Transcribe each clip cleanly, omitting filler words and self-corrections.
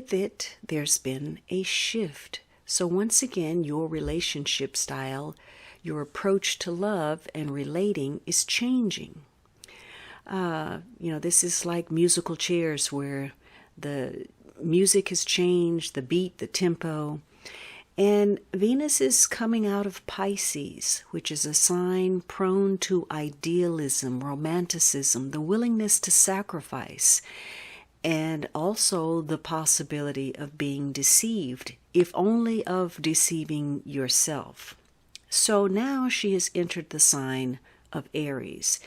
with it, there's been a shift. So once again, your relationship style, your approach to love and relating is changing. This is like musical chairs where the music has changed, the beat, the tempo. And Venus is coming out of Pisces, which is a sign prone to idealism, romanticism, the willingness to sacrifice, and also the possibility of being deceived, if only of deceiving yourself. So now she has entered the sign of Aries.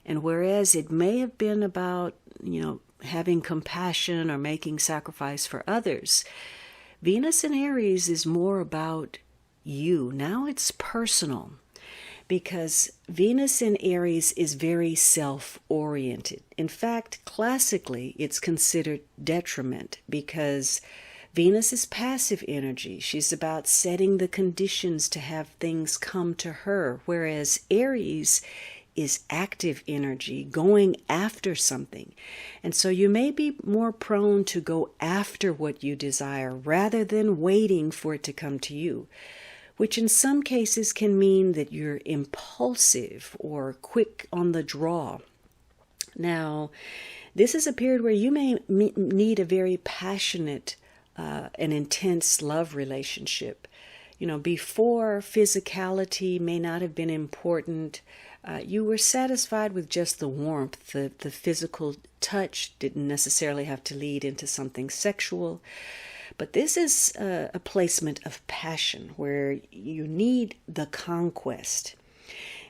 And whereas it may have been about, having compassion or making sacrifice for others, Venus in Aries is more about you. Now it's personal, because Venus in Aries is very self-oriented. In fact, classically, it's considered detriment because Venus is passive energy. She's about setting the conditions to have things come to her, whereas Aries is active energy, going after something. And so you may be more prone to go after what you desire rather than waiting for it to come to you, which in some cases can mean that you're impulsive or quick on the draw. Now, this is a period where you may need a very passionate and intense love relationship. Before, physicality may not have been important. You were satisfied with just the warmth. The physical touch didn't necessarily have to lead into something sexual. But this is a placement of passion where you need the conquest.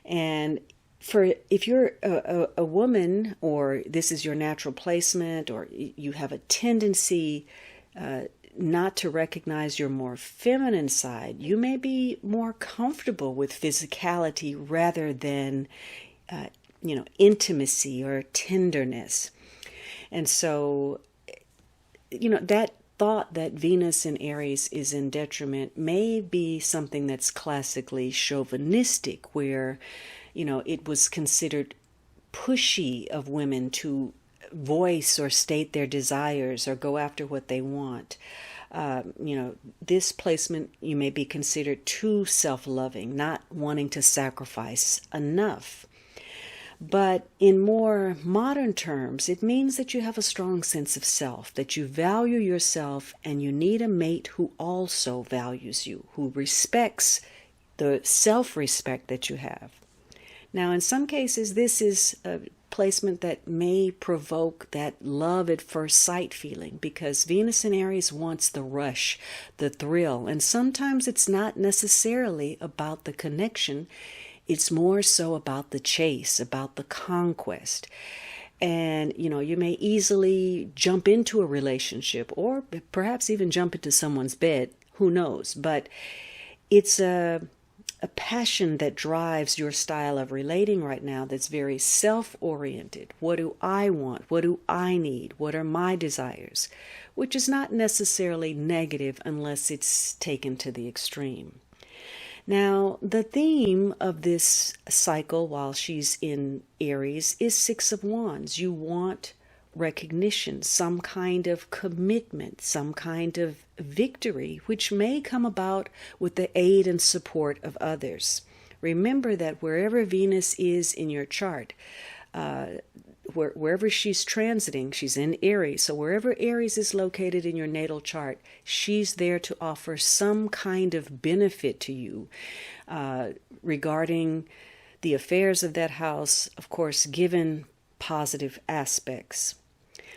And if you're a woman, or this is your natural placement, or you have a tendency not to recognize your more feminine side, you may be more comfortable with physicality rather than, intimacy or tenderness. And so, that thought that Venus in Aries is in detriment may be something that's classically chauvinistic, where, it was considered pushy of women to voice or state their desires or go after what they want. This placement, you may be considered too self-loving, not wanting to sacrifice enough. But in more modern terms, it means that you have a strong sense of self, that you value yourself, and you need a mate who also values you, who respects the self-respect that you have. Now, in some cases, this is a placement that may provoke that love at first sight feeling, because Venus in Aries wants the rush, the thrill, and sometimes it's not necessarily about the connection. It's more so about the chase, about the conquest. And, you may easily jump into a relationship or perhaps even jump into someone's bed. Who knows? But it's a passion that drives your style of relating right now that's very self-oriented. What do I want? What do I need? What are my desires? Which is not necessarily negative unless it's taken to the extreme. Now, the theme of this cycle while she's in Aries is Six of Wands. You want recognition, some kind of commitment, some kind of victory, which may come about with the aid and support of others. Remember that wherever Venus is in your chart, wherever she's transiting, she's in Aries. So wherever Aries is located in your natal chart, she's there to offer some kind of benefit to you regarding the affairs of that house, of course, given positive aspects.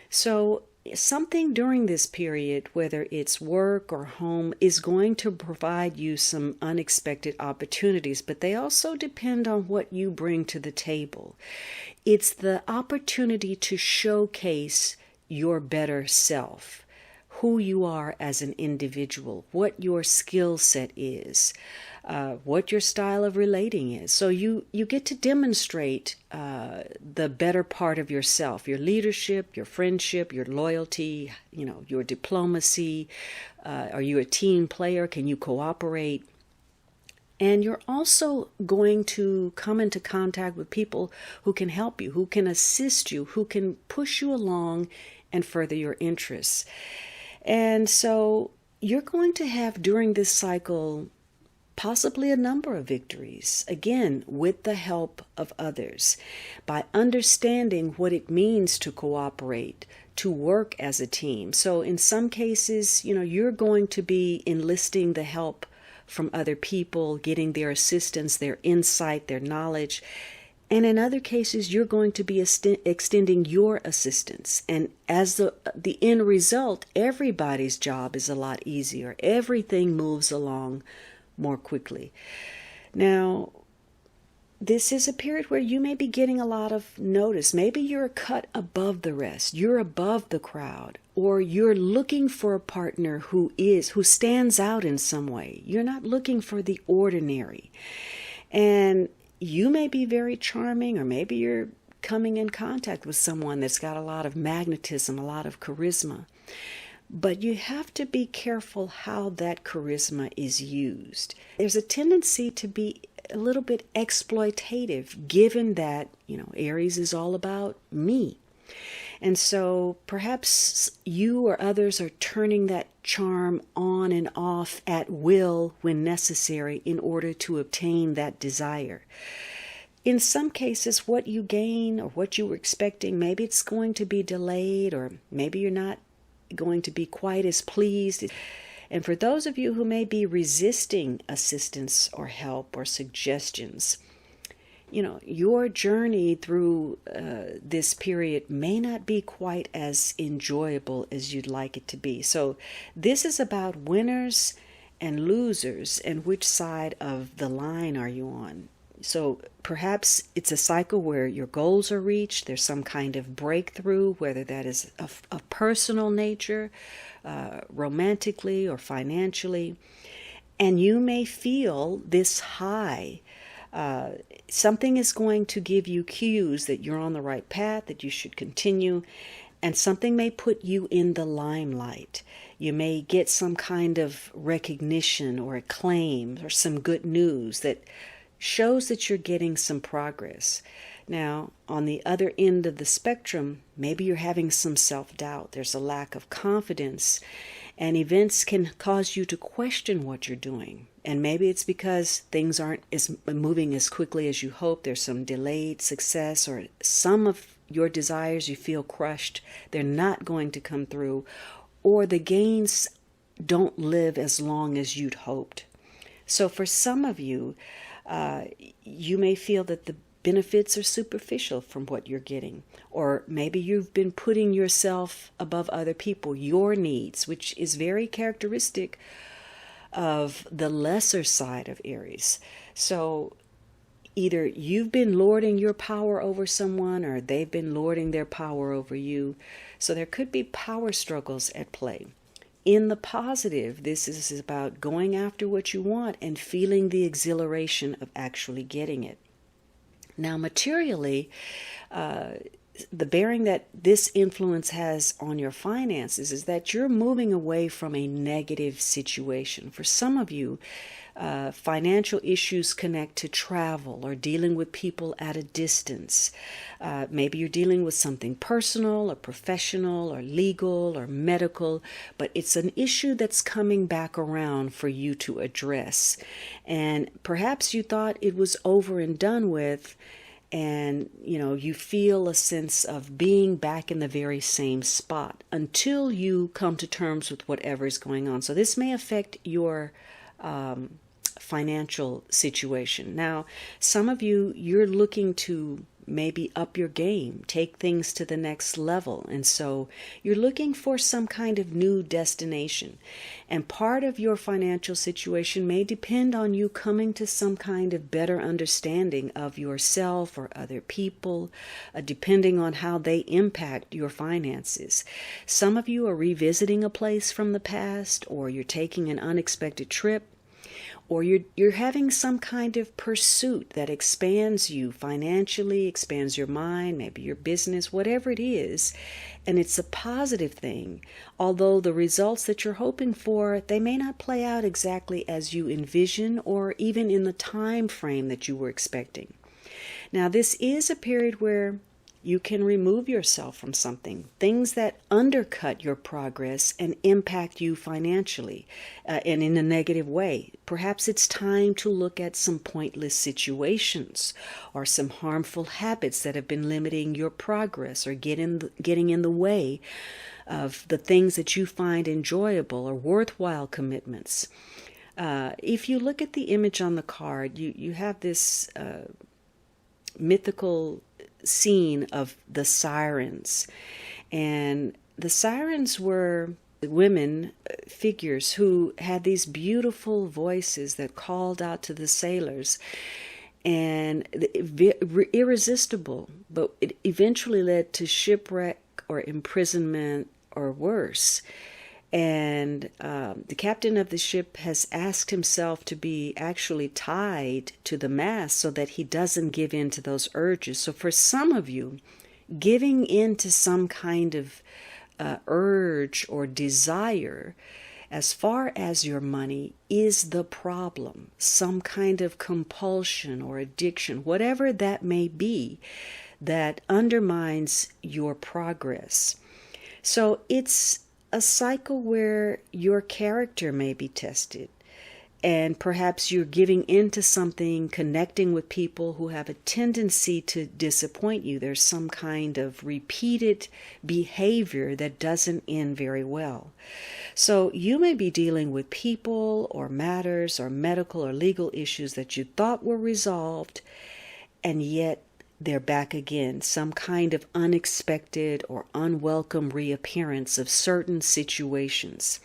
So something during this period, whether it's work or home, is going to provide you some unexpected opportunities, but they also depend on what you bring to the table. It's the opportunity to showcase your better self, who you are as an individual, what your skill set is, what your style of relating is. So you get to demonstrate the better part of yourself, your leadership, your friendship, your loyalty, your diplomacy. Are you a team player? Can you cooperate? And you're also going to come into contact with people who can help you, who can assist you, who can push you along and further your interests. And so you're going to have during this cycle possibly a number of victories, again, with the help of others, by understanding what it means to cooperate, to work as a team. So in some cases, you're going to be enlisting the help from other people, getting their assistance, their insight, their knowledge. And in other cases, you're going to be extending your assistance. And as the end result, everybody's job is a lot easier. Everything moves along more quickly. Now, this is a period where you may be getting a lot of notice. Maybe you're a cut above the rest. You're above the crowd, or you're looking for a partner who stands out in some way. You're not looking for the ordinary. And you may be very charming, or maybe you're coming in contact with someone that's got a lot of magnetism, a lot of charisma. But you have to be careful how that charisma is used. There's a tendency to be a little bit exploitative, given that, Aries is all about me. And so perhaps you or others are turning that charm on and off at will when necessary in order to obtain that desire. In some cases, what you gain or what you were expecting, maybe it's going to be delayed, or maybe you're not going to be quite as pleased. And for those of you who may be resisting assistance or help or suggestions, your journey through this period may not be quite as enjoyable as you'd like it to be. So this is about winners and losers, and which side of the line are you on? So perhaps it's a cycle where your goals are reached. There's some kind of breakthrough, whether that is of personal nature, romantically or financially. And you may feel this high. Something is going to give you cues that you're on the right path, that you should continue. And something may put you in the limelight. You may get some kind of recognition or acclaim or some good news that shows that you're getting some progress. Now, on the other end of the spectrum, maybe you're having some self-doubt. There's a lack of confidence, and events can cause you to question what you're doing. And maybe it's because things aren't moving as quickly as you hope. There's some delayed success, or some of your desires you feel crushed. They're not going to come through, or the gains don't live as long as you'd hoped. So for some of you, you may feel that the benefits are superficial from what you're getting. Or maybe you've been putting yourself above other people, your needs, which is very characteristic of the lesser side of Aries. So either you've been lording your power over someone, or they've been lording their power over you. So there could be power struggles at play. In the positive, this is about going after what you want and feeling the exhilaration of actually getting it. Now, materially, the bearing that this influence has on your finances is that you're moving away from a negative situation. For some of you, financial issues connect to travel or dealing with people at a distance. Maybe you're dealing with something personal or professional or legal or medical, but it's an issue that's coming back around for you to address. And perhaps you thought it was over and done with, and you feel a sense of being back in the very same spot until you come to terms with whatever is going on. So this may affect your financial situation. Now, some of you, you're looking to maybe up your game, take things to the next level. And so you're looking for some kind of new destination. And part of your financial situation may depend on you coming to some kind of better understanding of yourself or other people, depending on how they impact your finances. Some of you are revisiting a place from the past, or you're taking an unexpected trip, or you're having some kind of pursuit that expands you financially, expands your mind, maybe your business, whatever it is, and it's a positive thing. Although the results that you're hoping for, they may not play out exactly as you envision or even in the time frame that you were expecting. Now, this is a period where you can remove yourself from something, things that undercut your progress and impact you financially and in a negative way. Perhaps it's time to look at some pointless situations or some harmful habits that have been limiting your progress or getting in the way of the things that you find enjoyable or worthwhile commitments. If you look at the image on the card, you have this mythical scene of the sirens. And the sirens were women figures who had these beautiful voices that called out to the sailors, and irresistible, but it eventually led to shipwreck or imprisonment or worse. And the captain of the ship has asked himself to be actually tied to the mast so that he doesn't give in to those urges. So for some of you, giving in to some kind of urge or desire, as far as your money, is the problem. Some kind of compulsion or addiction, whatever that may be, that undermines your progress. So it's a cycle where your character may be tested, and perhaps you're giving into something, connecting with people who have a tendency to disappoint you. There's some kind of repeated behavior that doesn't end very well. So you may be dealing with people or matters or medical or legal issues that you thought were resolved, and yet they're back again, some kind of unexpected or unwelcome reappearance of certain situations.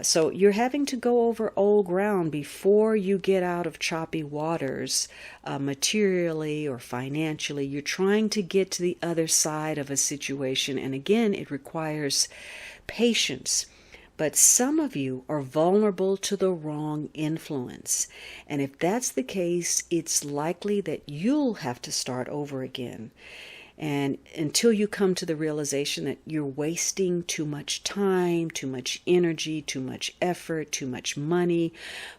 So you're having to go over old ground before you get out of choppy waters, materially or financially. You're trying to get to the other side of a situation, and again, it requires patience. But some of you are vulnerable to the wrong influence. And if that's the case, it's likely that you'll have to start over again. And until you come to the realization that you're wasting too much time, too much energy, too much effort, too much money,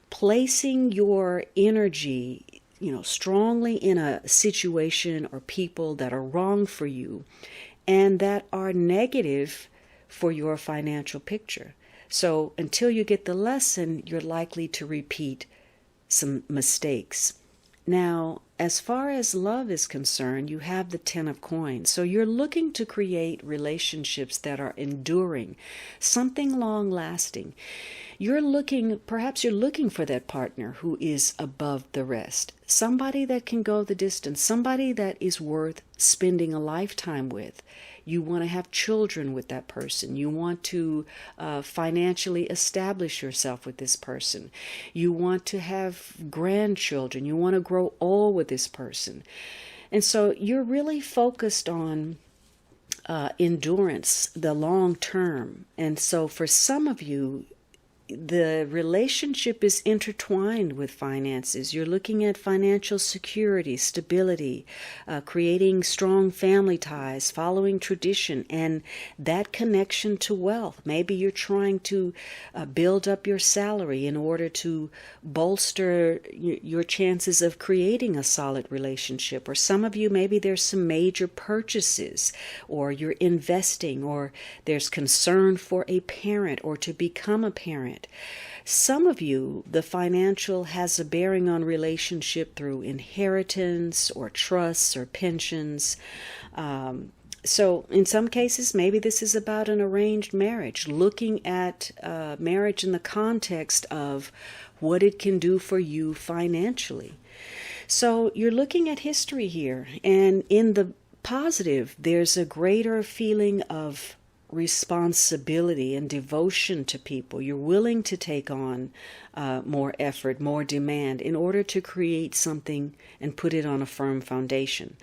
placing your energy, strongly in a situation or people that are wrong for you and that are negative for your financial picture. So until you get the lesson, you're likely to repeat some mistakes. Now, as far as love is concerned, you have the Ten of Coins. So you're looking to create relationships that are enduring, something long-lasting. Perhaps you're looking for that partner who is above the rest, somebody that can go the distance, somebody that is worth spending a lifetime with. You want to have children with that person. You want to financially establish yourself with this person. You want to have grandchildren. You want to grow old with this person. And so you're really focused on endurance, the long term. And so for some of you, the relationship is intertwined with finances. You're looking at financial security, stability, creating strong family ties, following tradition, and that connection to wealth. Maybe you're trying to build up your salary in order to bolster your chances of creating a solid relationship. Or some of you, maybe there's some major purchases, or you're investing, or there's concern for a parent or to become a parent. Some of you, the financial has a bearing on relationship through inheritance or trusts or pensions. So in some cases, maybe this is about an arranged marriage, looking at marriage in the context of what it can do for you financially. So you're looking at history here, and in the positive, there's a greater feeling of responsibility and devotion to people. You're willing to take on more effort, more demand in order to create something and put it on a firm foundation.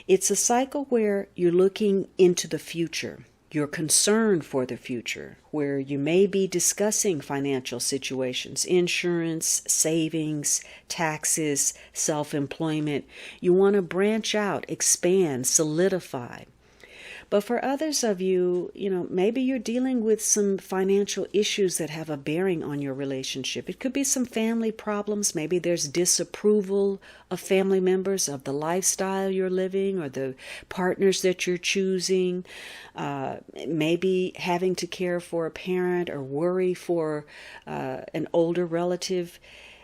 It's a cycle where you're looking into the future. You're concerned for the future, where you may be discussing financial situations, insurance, savings, taxes, self-employment. You want to branch out, expand, solidify. But for others of you, maybe you're dealing with some financial issues that have a bearing on your relationship. It could be some family problems. Maybe there's disapproval of family members of the lifestyle you're living or the partners that you're choosing. Maybe having to care for a parent or worry for an older relative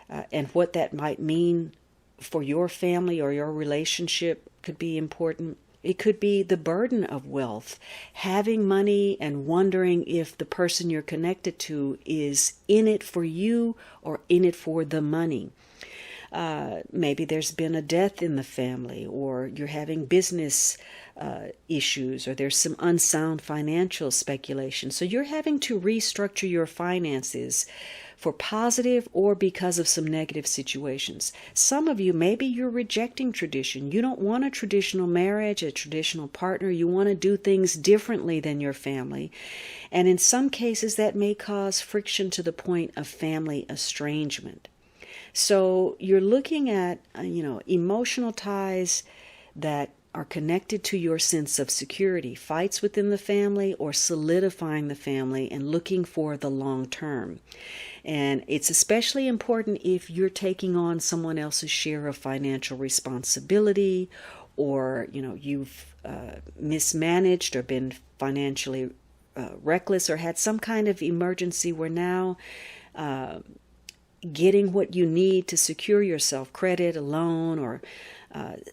and what that might mean for your family or your relationship could be important. It could be the burden of wealth, having money and wondering if the person you're connected to is in it for you or in it for the money. Maybe there's been a death in the family, or you're having business issues, or there's some unsound financial speculation. So you're having to restructure your finances for positive or because of some negative situations. Some of you, maybe you're rejecting tradition. You don't want a traditional marriage, a traditional partner. You want to do things differently than your family. And in some cases, that may cause friction to the point of family estrangement. So you're looking at, emotional ties that are connected to your sense of security, fights within the family or solidifying the family and looking for the long term. And it's especially important if you're taking on someone else's share of financial responsibility, or, you've mismanaged or been financially reckless or had some kind of emergency where now getting what you need to secure yourself, credit, a loan, or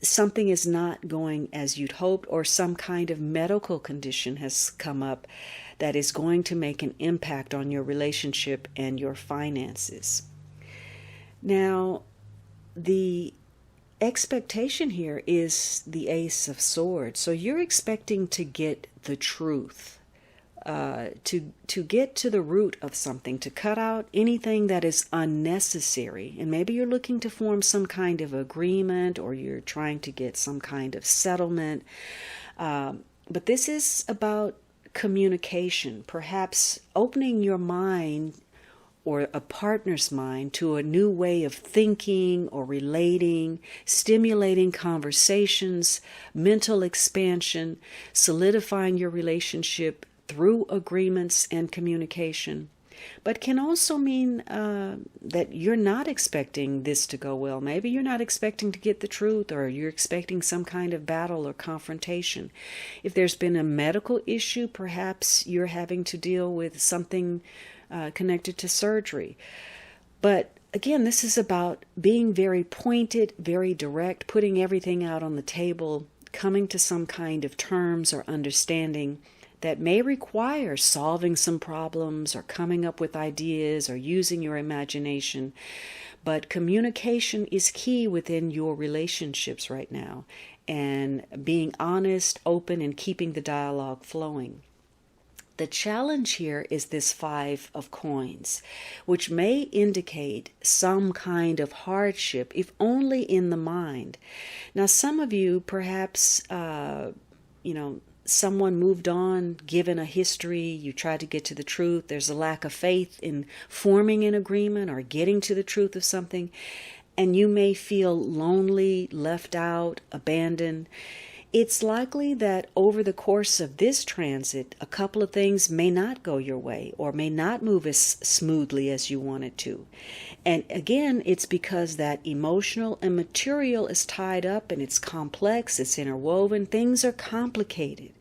something is not going as you'd hoped, or some kind of medical condition has come up that is going to make an impact on your relationship and your finances. Now, the expectation here is the Ace of Swords. So you're expecting to get the truth, to get to the root of something, to cut out anything that is unnecessary. And maybe you're looking to form some kind of agreement, or you're trying to get some kind of settlement. But this is about communication, perhaps opening your mind or a partner's mind to a new way of thinking or relating, stimulating conversations, mental expansion, solidifying your relationship through agreements and communication. But can also mean that you're not expecting this to go well. Maybe you're not expecting to get the truth, or you're expecting some kind of battle or confrontation. If there's been a medical issue, perhaps you're having to deal with something connected to surgery. But again, this is about being very pointed, very direct, putting everything out on the table, coming to some kind of terms or understanding that may require solving some problems or coming up with ideas or using your imagination. But communication is key within your relationships right now, and being honest, open, and keeping the dialogue flowing. The challenge here is this Five of Coins, which may indicate some kind of hardship, if only in the mind. Now, some of you, perhaps, someone moved on, given a history, you tried to get to the truth, there's a lack of faith in forming an agreement or getting to the truth of something, and you may feel lonely, left out, abandoned. It's likely that over the course of this transit, a couple of things may not go your way or may not move as smoothly as you want it to. And again, it's because that emotional and material is tied up, and it's complex, it's interwoven, things are complicated.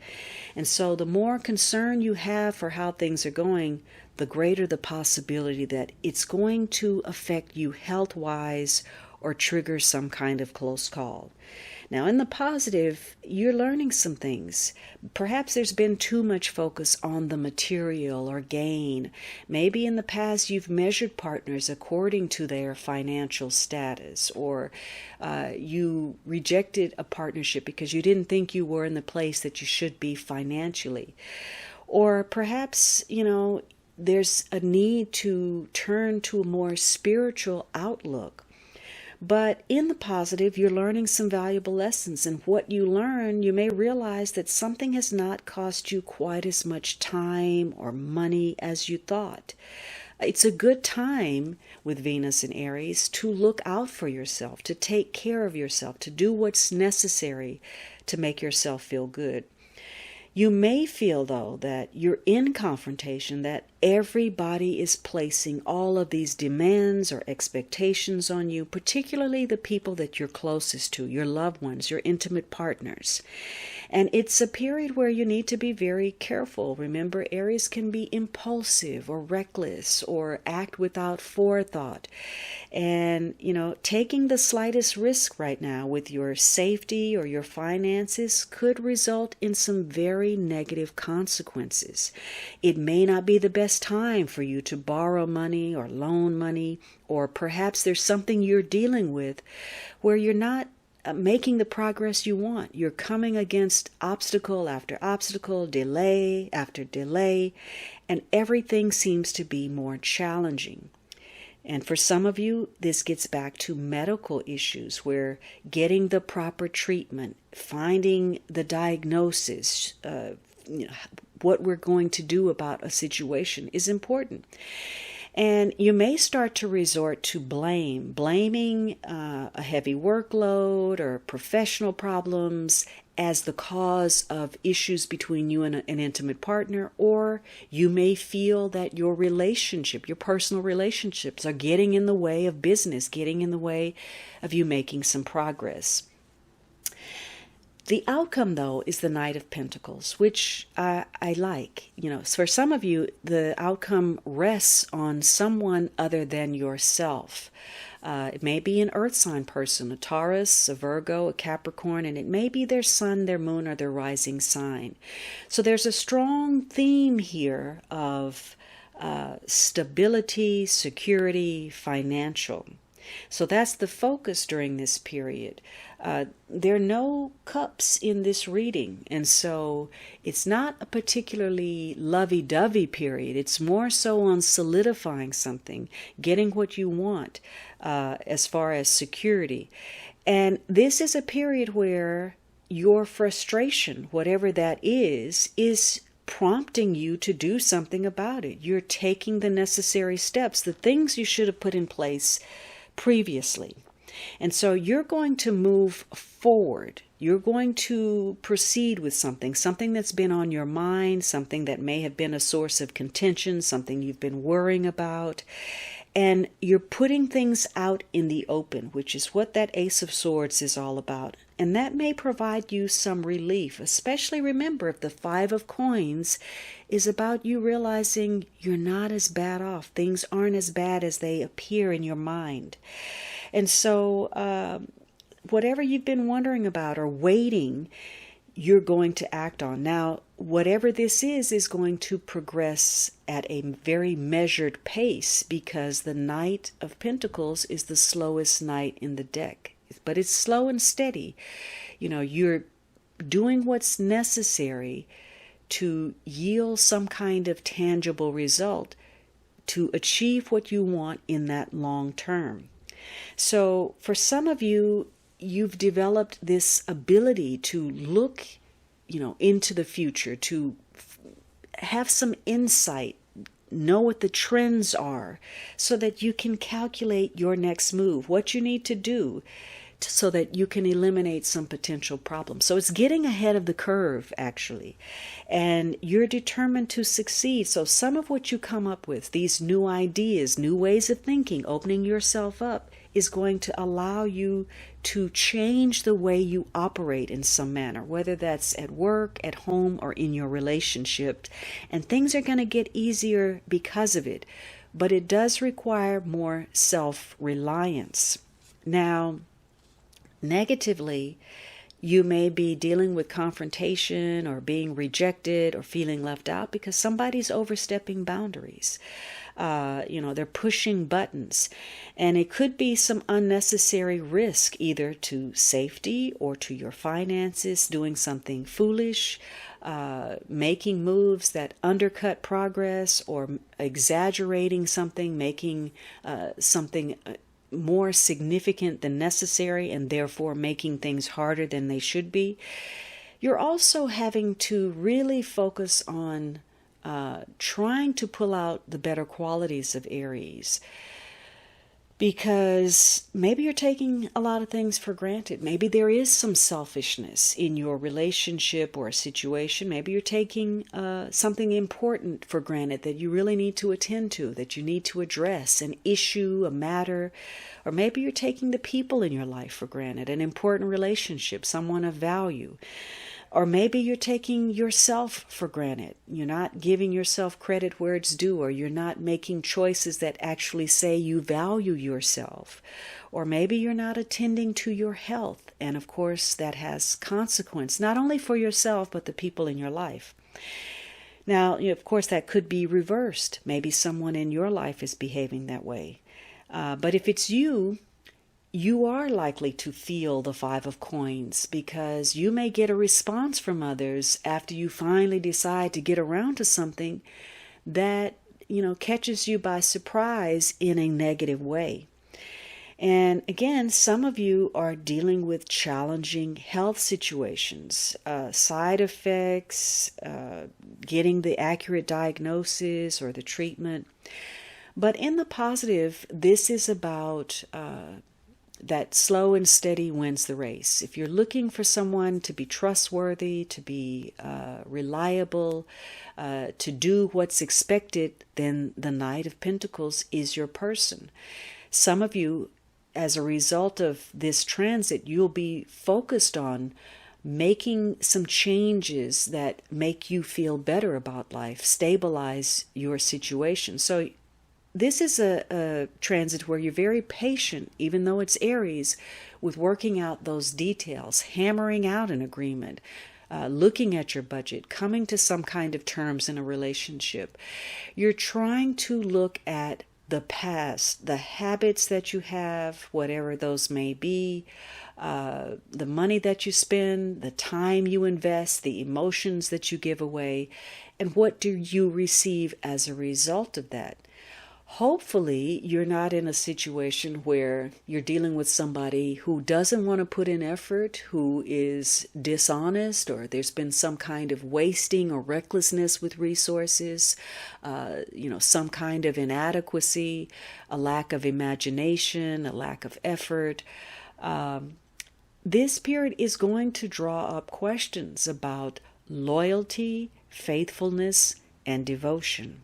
And so the more concern you have for how things are going, the greater the possibility that it's going to affect you health-wise or trigger some kind of close call. Now, in the positive, you're learning some things. Perhaps there's been too much focus on the material or gain. Maybe in the past you've measured partners according to their financial status, or you rejected a partnership because you didn't think you were in the place that you should be financially. Or perhaps, there's a need to turn to a more spiritual outlook. But in the positive, you're learning some valuable lessons. And what you learn, you may realize that something has not cost you quite as much time or money as you thought. It's a good time with Venus and Aries to look out for yourself, to take care of yourself, to do what's necessary to make yourself feel good. You may feel, though, that you're in confrontation, that everybody is placing all of these demands or expectations on you, particularly the people that you're closest to, your loved ones, your intimate partners. And it's a period where you need to be very careful. Remember, Aries can be impulsive or reckless or act without forethought. And, taking the slightest risk right now with your safety or your finances could result in some very negative consequences. It may not be the best time for you to borrow money or loan money, or perhaps there's something you're dealing with where you're not making the progress you want. You're coming against obstacle after obstacle, delay after delay, and everything seems to be more challenging. And for some of you, this gets back to medical issues where getting the proper treatment, finding the diagnosis, what we're going to do about a situation is important. And you may start to resort to blaming a heavy workload or professional problems as the cause of issues between you and an intimate partner, or you may feel that your relationship, your personal relationships are getting in the way of business, getting in the way of you making some progress. The outcome, though, is the Knight of Pentacles, which I like. For some of you, the outcome rests on someone other than yourself. It may be an earth sign person, a Taurus, a Virgo, a Capricorn, and it may be their sun, their moon, or their rising sign. So there's a strong theme here of stability, security, financial. So that's the focus during this period. There are no cups in this reading, and so it's not a particularly lovey-dovey period. It's more so on solidifying something, getting what you want as far as security. And this is a period where your frustration, whatever that is prompting you to do something about it. You're taking the necessary steps, the things you should have put in place previously. And so you're going to move forward. You're going to proceed with something that's been on your mind, something that may have been a source of contention, something you've been worrying about. And you're putting things out in the open, which is what that Ace of Swords is all about. And that may provide you some relief, especially remember if the Five of Coins is about you realizing you're not as bad off. Things aren't as bad as they appear in your mind. And so whatever you've been wondering about or waiting, you're going to act on. Now, whatever this is going to progress at a very measured pace because the Knight of Pentacles is the slowest knight in the deck. But it's slow and steady. You're doing what's necessary to yield some kind of tangible result to achieve what you want in that long term. So for some of you, you've developed this ability to look, into the future, to have some insight, know what the trends are, so that you can calculate your next move, what you need to do, so that you can eliminate some potential problems. So it's getting ahead of the curve, actually. And you're determined to succeed. So some of what you come up with, these new ideas, new ways of thinking, opening yourself up, is going to allow you to change the way you operate in some manner, whether that's at work, at home, or in your relationship. And things are going to get easier because of it. But it does require more self-reliance. Now, negatively, you may be dealing with confrontation or being rejected or feeling left out because somebody's overstepping boundaries. They're pushing buttons. And it could be some unnecessary risk either to safety or to your finances, doing something foolish, making moves that undercut progress, or exaggerating something, making something more significant than necessary and therefore making things harder than they should be. You're also having to really focus on trying to pull out the better qualities of Aries. because maybe you're taking a lot of things for granted. Maybe there is some selfishness in your relationship or a situation. Maybe you're taking something important for granted that you really need to attend to, that you need to address, an issue, a matter. Or maybe you're taking the people in your life for granted, an important relationship, someone of value. Or maybe you're taking yourself for granted. You're not giving yourself credit where it's due, or you're not making choices that actually say you value yourself. Or maybe you're not attending to your health. And of course, that has consequence, not only for yourself, but the people in your life. Now, of course, that could be reversed. Maybe someone in your life is behaving that way. But if it's you, you are likely to feel the Five of Coins, because you may get a response from others after you finally decide to get around to something that, catches you by surprise in a negative way. And again, some of you are dealing with challenging health situations, side effects, getting the accurate diagnosis or the treatment. But in the positive, this is about that slow and steady wins the race. If you're looking for someone to be trustworthy, to be reliable, to do what's expected, then the Knight of Pentacles is your person. Some of you, as a result of this transit, you'll be focused on making some changes that make you feel better about life, stabilize your situation. So this is a transit where you're very patient, even though it's Aries, with working out those details, hammering out an agreement, looking at your budget, coming to some kind of terms in a relationship. You're trying to look at the past, the habits that you have, whatever those may be, the money that you spend, the time you invest, the emotions that you give away, and what do you receive as a result of that. Hopefully, you're not in a situation where you're dealing with somebody who doesn't want to put in effort, who is dishonest, or there's been some kind of wasting or recklessness with resources, some kind of inadequacy, a lack of imagination, a lack of effort. This period is going to draw up questions about loyalty, faithfulness, and devotion.